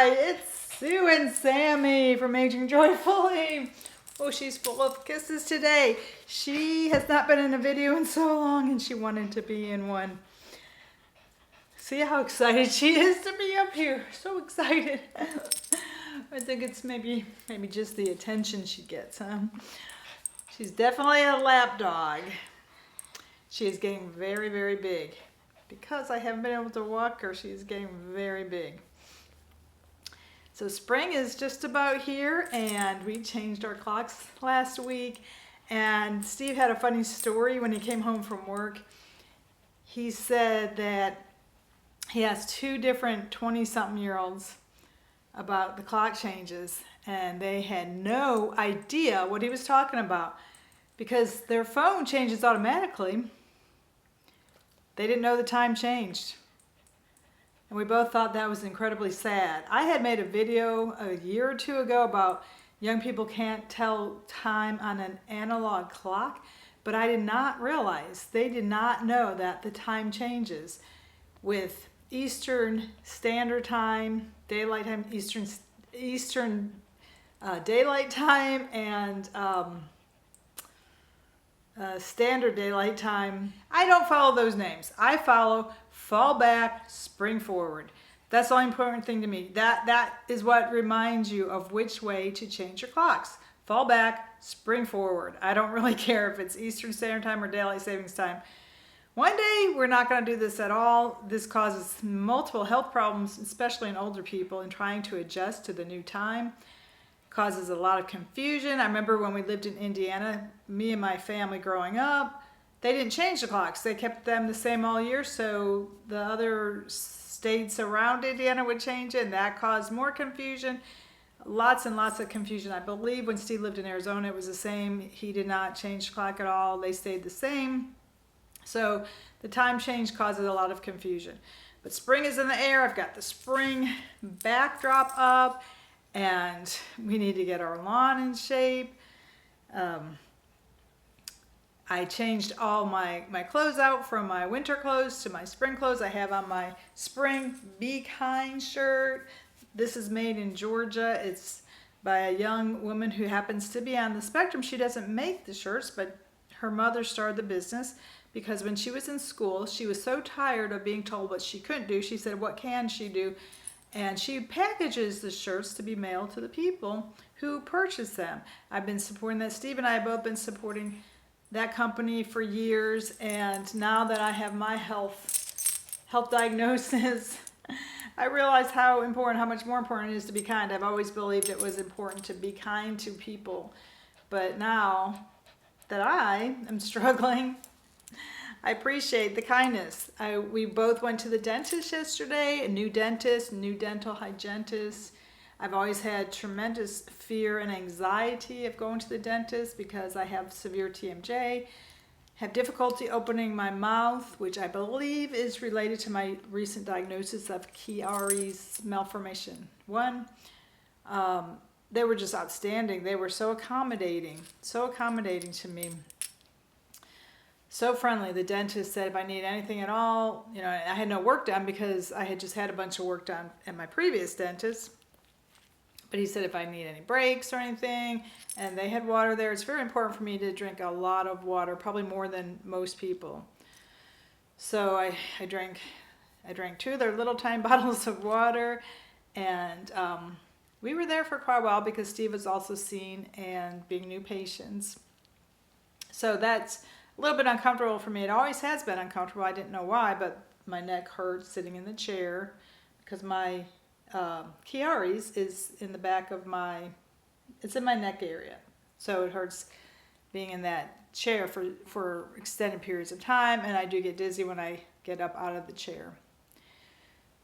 Hi, it's Sue and Sammy from Aging Joyfully. Oh, she's full of kisses today. She has not been in a video in so long and she wanted to be in one. See how excited she is to be up here. So excited. I think it's maybe just the attention she gets, huh? She's definitely a lap dog. She is getting very, very big. Because I haven't been able to walk her, she's getting very big. So spring is just about here, and we changed our clocks last week. And Steve had a funny story when he came home from work. He said that he has two different 20-something-year-olds about the clock changes, and they had no idea what he was talking about because their phone changes automatically. They didn't know the time changed. And we both thought that was incredibly sad. I had made a video a year or two ago about young people can't tell time on an analog clock, but I did not realize, they did not know that the time changes with Eastern Standard Time, Daylight Time, Eastern Daylight Time, and Standard Daylight Time. I don't follow those names. I follow fall back, spring forward. That's the only important thing to me. That is what reminds you of which way to change your clocks. Fall back, spring forward. I don't really care if it's Eastern Standard Time or Daylight Savings Time. One day, we're not going to do this at all. This causes multiple health problems, especially in older people, and trying to adjust to the new time. Causes a lot of confusion. I remember when we lived in Indiana, me and my family growing up, they didn't change the clocks. They kept them the same all year, so the other states around Indiana would change it, and that caused more confusion. Lots and lots of confusion. I believe when Steve lived in Arizona, it was the same. He did not change the clock at all. They stayed the same. So the time change causes a lot of confusion. But spring is in the air. I've got the spring backdrop up, and we need to get our lawn in shape. I changed all my clothes out from my winter clothes to my spring clothes. I have on my spring Be Kind shirt. This is made in Georgia. It's by a young woman who happens to be on the spectrum. She doesn't make the shirts, but her mother started the business because when she was in school, she was so tired of being told what she couldn't do. She said, what can she do? And she packages the shirts to be mailed to the people who purchase them. I've been supporting that. Steve and I have both been supporting that company for years, and now that I have my health diagnosis, I realize how much more important it is to be kind. I've always believed it was important to be kind to people, but now that I am struggling, I appreciate the kindness. We both went to the dentist yesterday, a new dentist, new dental hygienist. I've always had tremendous fear and anxiety of going to the dentist because I have severe TMJ, have difficulty opening my mouth, which I believe is related to my recent diagnosis of Collies malformation 1. They were just outstanding. They were so accommodating to me. So friendly. The dentist said if I need anything at all, I had no work done because I had just had a bunch of work done at my previous dentist. But he said if I need any breaks or anything, and they had water there. It's very important for me to drink a lot of water, probably more than most people. So I drank 2 of their little tiny bottles of water, and we were there for quite a while because Steve was also seen and being new patients. So that's a little bit uncomfortable for me. It always has been uncomfortable. I didn't know why, but my neck hurts sitting in the chair because my Chiari's is in the back of it's in my neck area. So it hurts being in that chair for extended periods of time, and I do get dizzy when I get up out of the chair.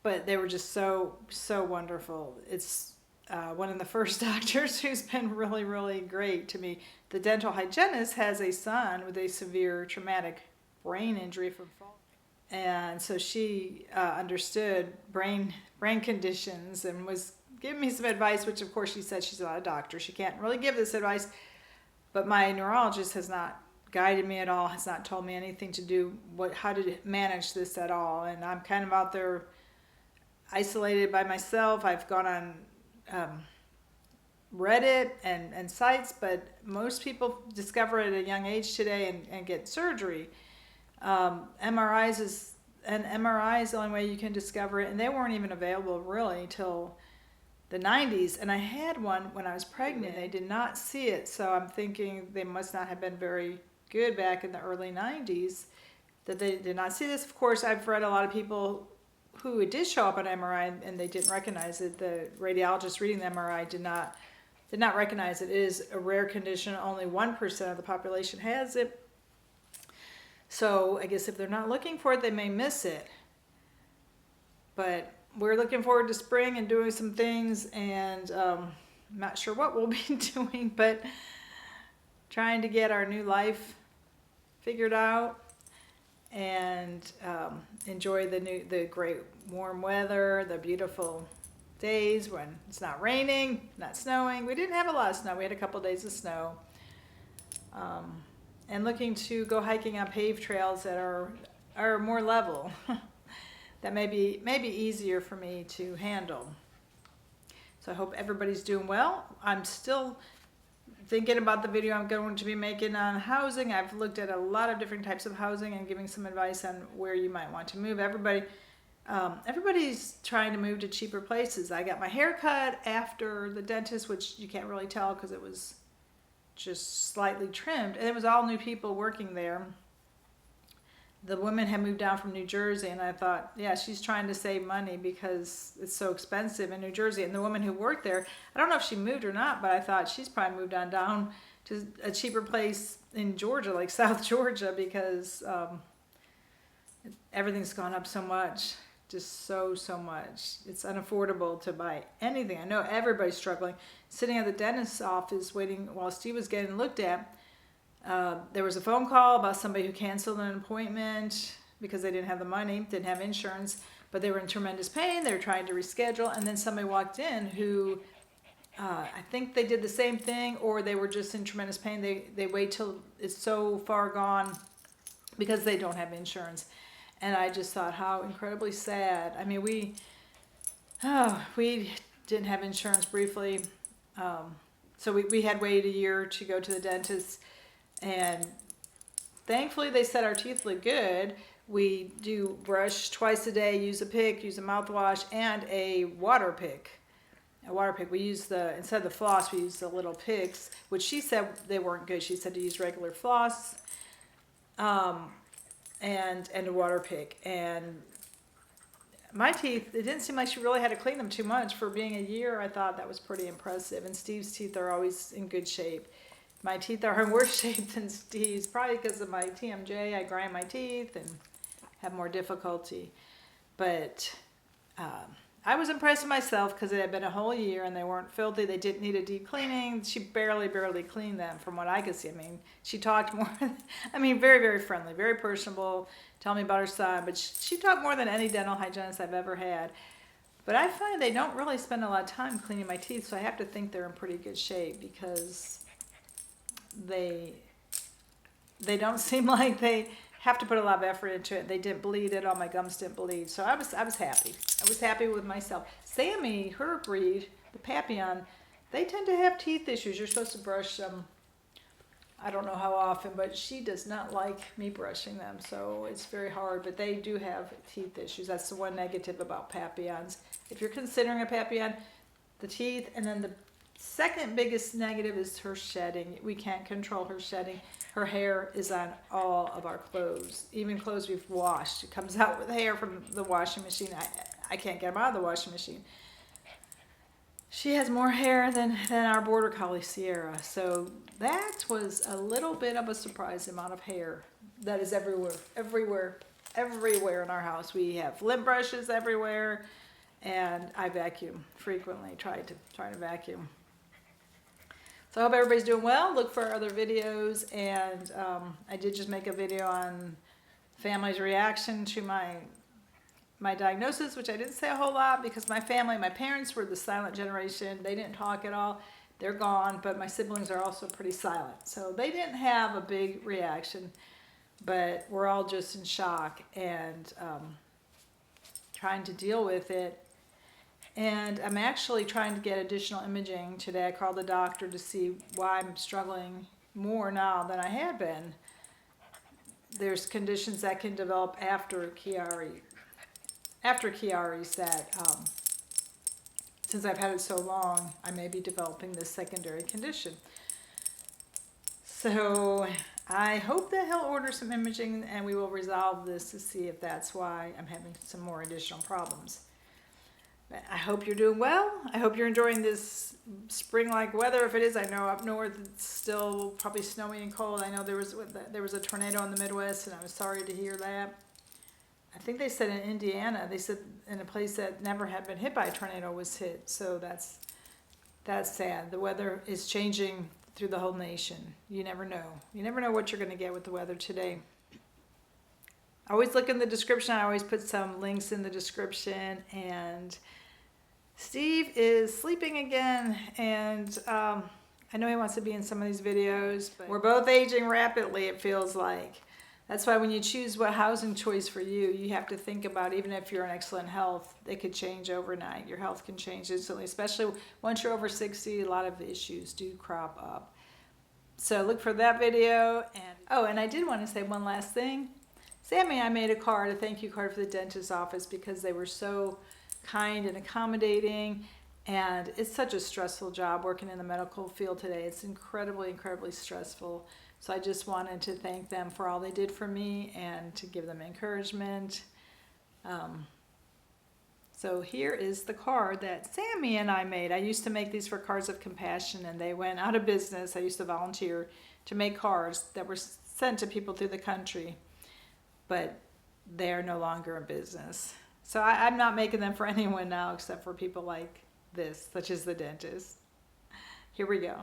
But they were just so wonderful. It's one of the first doctors who's been really, really great to me. The dental hygienist has a son with a severe traumatic brain injury from falling. And so she understood brain conditions and was giving me some advice, which of course she said she's not a doctor. She can't really give this advice, but my neurologist has not guided me at all, has not told me anything to do how to manage this at all. And I'm kind of out there isolated by myself. I've gone on Reddit and sites, but most people discover it at a young age today and get surgery. MRI is the only way you can discover it, and they weren't even available really till the 90s. And I had one when I was pregnant. They did not see it, so I'm thinking they must not have been very good back in the early 90s that they did not see this. Of course, I've read a lot of people who it did show up on MRI and they didn't recognize it. The radiologist reading the MRI did not recognize it. It is a rare condition. Only 1% of the population has it. So I guess if they're not looking for it, they may miss it. But we're looking forward to spring and doing some things, and I'm not sure what we'll be doing, but trying to get our new life figured out and enjoy the great warm weather, the beautiful days when it's not raining, not snowing. We didn't have a lot of snow. We had a couple days of snow. And looking to go hiking on paved trails that are more level. That may be easier for me to handle. So I hope everybody's doing well. I'm still thinking about the video I'm going to be making on housing. I've looked at a lot of different types of housing and giving some advice on where you might want to move. Everybody's trying to move to cheaper places. I got my hair cut after the dentist, which you can't really tell because it was just slightly trimmed, and it was all new people working there. The woman had moved down from New Jersey, and I thought, yeah, she's trying to save money because it's so expensive in New Jersey. And the woman who worked there, I don't know if she moved or not, but I thought she's probably moved on down to a cheaper place in Georgia, like South Georgia, because everything's gone up so much. Just so much. It's unaffordable to buy anything. I know everybody's struggling. Sitting at the dentist's office waiting while Steve was getting looked at, there was a phone call about somebody who canceled an appointment because they didn't have the money, didn't have insurance, but they were in tremendous pain. They were trying to reschedule, and then somebody walked in who I think they did the same thing, or they were just in tremendous pain. They wait till it's so far gone because they don't have insurance. And I just thought how incredibly sad. I mean, we didn't have insurance briefly. So we had waited a year to go to the dentist. And thankfully they said our teeth look good. We do brush twice a day, use a pick, use a mouthwash, and a water pick. We use instead of the floss, we use the little picks, which she said they weren't good. She said to use regular floss. And a water pick. And my teeth, it didn't seem like she really had to clean them too much. For being a year, I thought that was pretty impressive. And Steve's teeth are always in good shape. My teeth are in worse shape than Steve's, probably because of my TMJ. I grind my teeth and have more difficulty. But I was impressed with myself because it had been a whole year and they weren't filthy. They didn't need a deep cleaning. She barely cleaned them from what I could see. I mean, she talked more, very, very friendly, very personable, tell me about her son. But she talked more than any dental hygienist I've ever had. But I find they don't really spend a lot of time cleaning my teeth, so I have to think they're in pretty good shape because they don't seem like they have to put a lot of effort into it. They didn't bleed at all. My gums didn't bleed. So I was happy. I was happy with myself. Sammy, her breed, the Papillon, they tend to have teeth issues. You're supposed to brush them, I don't know how often, but she does not like me brushing them. So it's very hard, but they do have teeth issues. That's the one negative about Papillons. If you're considering a Papillon, the teeth, and then the second biggest negative is her shedding. We can't control her shedding. Her hair is on all of our clothes, even clothes we've washed. It comes out with hair from the washing machine. I can't get them out of the washing machine. She has more hair than our Border Collie Sierra. So that was a little bit of a surprise amount of hair that is everywhere in our house. We have lint brushes everywhere, and I vacuum frequently, try to vacuum. So I hope everybody's doing well. Look for other videos, and I did just make a video on family's reaction to my diagnosis, which I didn't say a whole lot because my parents were the silent generation. They didn't talk at all. They're gone, but my siblings are also pretty silent. So they didn't have a big reaction, but we're all just in shock and trying to deal with it. And I'm actually trying to get additional imaging today. I called the doctor to see why I'm struggling more now than I had been. There's conditions that can develop after Chiari, that since I've had it so long, I may be developing this secondary condition. So I hope that he'll order some imaging and we will resolve this to see if that's why I'm having some more additional problems. But I hope you're doing well. I hope you're enjoying this spring-like weather. If it is, I know up north it's still probably snowy and cold. I know there was a tornado in the Midwest, and I was sorry to hear that. I think they said in Indiana, they said in a place that never had been hit by a tornado was hit. So that's sad. The weather is changing through the whole nation. You never know. You never know what you're going to get with the weather today. I always look in the description. I always put some links in the description. And Steve is sleeping again. And I know he wants to be in some of these videos. But we're both aging rapidly, it feels like. That's why when you choose what housing choice for you, you have to think about, even if you're in excellent health, it could change overnight. Your health can change instantly, especially once you're over 60, a lot of issues do crop up. So look for that video. And I did want to say one last thing. Sammy and I made a thank you card for the dentist's office because they were so kind and accommodating. And it's such a stressful job working in the medical field today. It's incredibly, incredibly stressful. So I just wanted to thank them for all they did for me and to give them encouragement. So here is the card that Sammy and I made. I used to make these for Cards of Compassion, and they went out of business. I used to volunteer to make cards that were sent to people through the country, but they are no longer in business. So I'm not making them for anyone now except for people like this, such as the dentist. Here we go.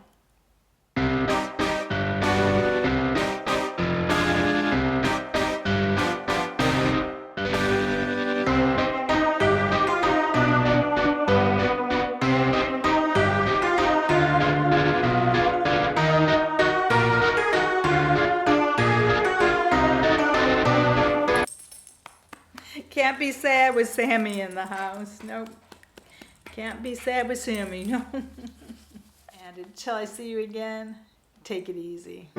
Can't be sad with Sammy in the house. Nope. Can't be sad with Sammy. No. And until I see you again, take it easy.